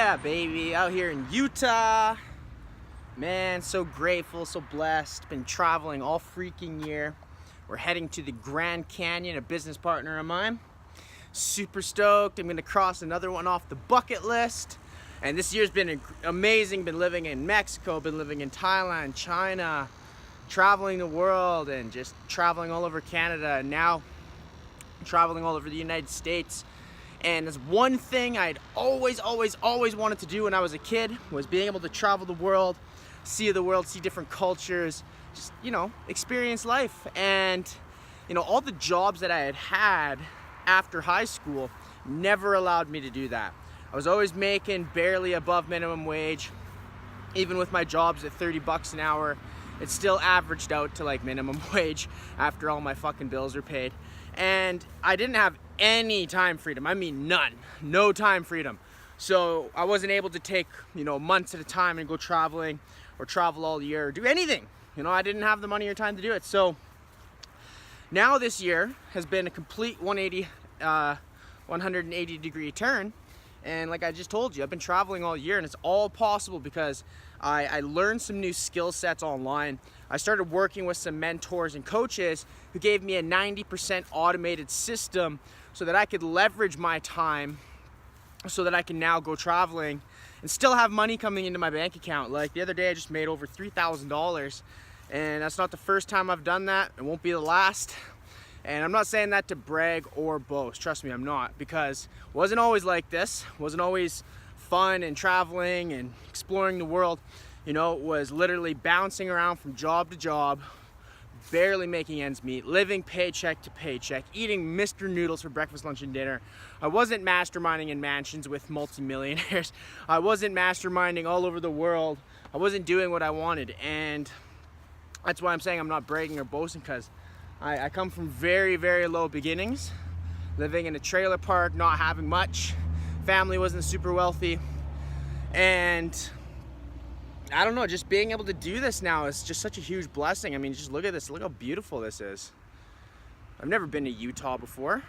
Yeah, baby, out here in Utah. Man, so grateful, so blessed. Been traveling all freaking year. We're heading to the Grand Canyon, a business partner of mine. Super stoked. I'm gonna cross another one off the bucket list. And this year's been amazing. Been living in Mexico, been living in Thailand, China, traveling the world, and just traveling all over Canada, and now traveling all over the United States. And there's one thing I'd always wanted to do when I was a kid, was being able to travel the world, see the world, see different cultures, just, experience life. And, all the jobs that I had after high school never allowed me to do that. I was always making barely above minimum wage. Even with my jobs at 30 bucks an hour, it still averaged out to like minimum wage after all my fucking bills are paid. And I didn't have any time freedom. I mean none. No time freedom. So I wasn't able to take, months at a time and go traveling or travel all year or do anything. I didn't have the money or time to do it. So now this year has been a complete 180 degree turn. And like I just told you, I've been traveling all year, and it's all possible because I learned some new skill sets online. I started working with some mentors and coaches who gave me a 90% automated system so that I could leverage my time so that I can now go traveling and still have money coming into my bank account. Like the other day, I just made over $3,000, and that's not the first time I've done that. It won't be the last. And I'm not saying that to brag or boast. Trust me, I'm not, because it wasn't always like this. It wasn't always fun and traveling and exploring the world. It was literally bouncing around from job to job, barely making ends meet, living paycheck to paycheck, eating Mr. Noodles for breakfast, lunch, and dinner. I wasn't masterminding in mansions with multimillionaires. I wasn't masterminding all over the world. I wasn't doing what I wanted. And that's why I'm saying I'm not bragging or boasting, because I come from very, very low beginnings, living in a trailer park, not having much. Family wasn't super wealthy. And I don't know, just being able to do this now is just such a huge blessing. I mean, just look at this. Look how beautiful this is. I've never been to Utah before.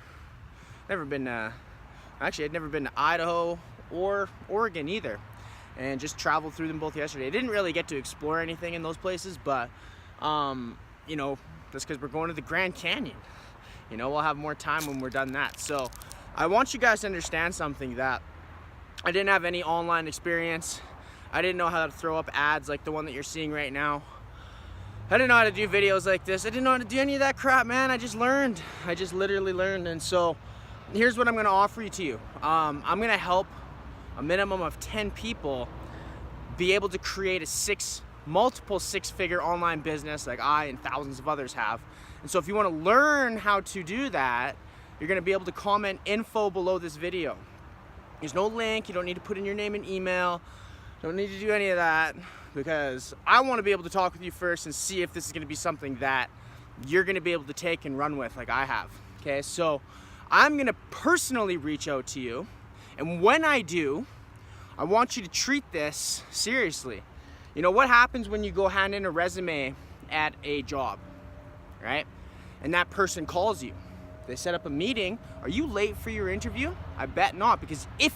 I'd never been to Idaho or Oregon either. And just traveled through them both yesterday. I didn't really get to explore anything in those places, but, that's because we're going to the Grand Canyon. We'll have more time when we're done that. So I want you guys to understand something, that I didn't have any online experience. I didn't know how to throw up ads like the one that you're seeing right now. I didn't know how to do videos like this. I didn't know how to do any of that crap, man. I just learned. I just literally learned. And so here's what I'm gonna offer to you. I'm gonna help a minimum of 10 people be able to create multiple six-figure online business like I and thousands of others have. And so if you want to learn how to do that, you're going to be able to comment info below this video. There's no link. You don't need to put in your name and email. Don't need to do any of that, because I want to be able to talk with you first and see if this is going to be something that you're going to be able to take and run with like I have. Okay, so I'm going to personally reach out to you, and when I do, I want you to treat this seriously. What happens when you go hand in a resume at a job, right? And that person calls you. They set up a meeting. Are you late for your interview? I bet not, because if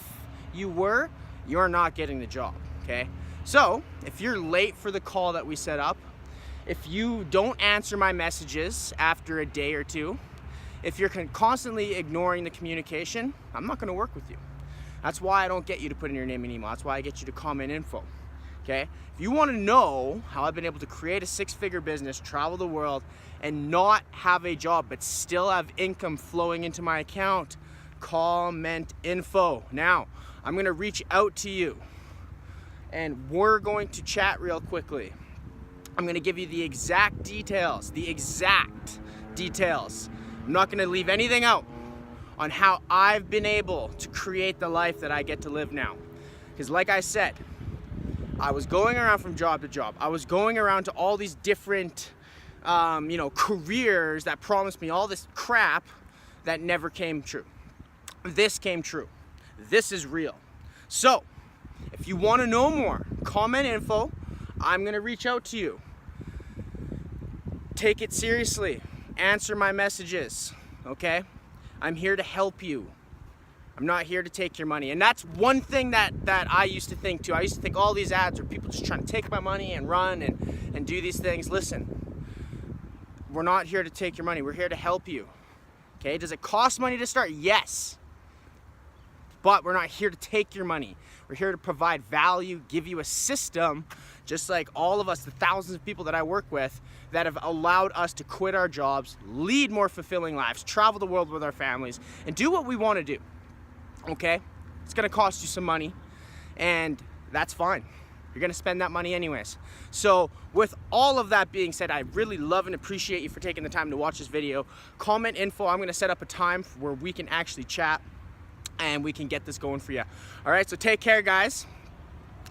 you were, you're not getting the job, okay? So if you're late for the call that we set up, if you don't answer my messages after a day or two, if you're constantly ignoring the communication, I'm not gonna work with you. That's why I don't get you to put in your name and email. That's why I get you to comment info. Okay? If you want to know how I've been able to create a six-figure business, travel the world, and not have a job, but still have income flowing into my account, comment info. Now, I'm going to reach out to you, and we're going to chat real quickly. I'm going to give you the exact details. I'm not going to leave anything out on how I've been able to create the life that I get to live now. Because like I said, I was going around from job to job. I was going around to all these different, careers that promised me all this crap that never came true. This came true. This is real. So, if you want to know more, comment info. I'm going to reach out to you. Take it seriously. Answer my messages, okay? I'm here to help you. I'm not here to take your money. And that's one thing that I used to think too. I used to think all these ads are people just trying to take my money and run and do these things. Listen, we're not here to take your money. We're here to help you. Okay, does it cost money to start? Yes. But we're not here to take your money. We're here to provide value, give you a system, just like all of us, the thousands of people that I work with, that have allowed us to quit our jobs, lead more fulfilling lives, travel the world with our families, and do what we want to do. Okay? It's gonna cost you some money, and that's fine. You're gonna spend that money anyways. So with all of that being said, I really love and appreciate you for taking the time to watch this video. Comment info. I'm gonna set up a time where we can actually chat and we can get this going for you. All right, so take care, guys,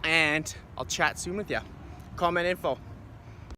and I'll chat soon with you. Comment info.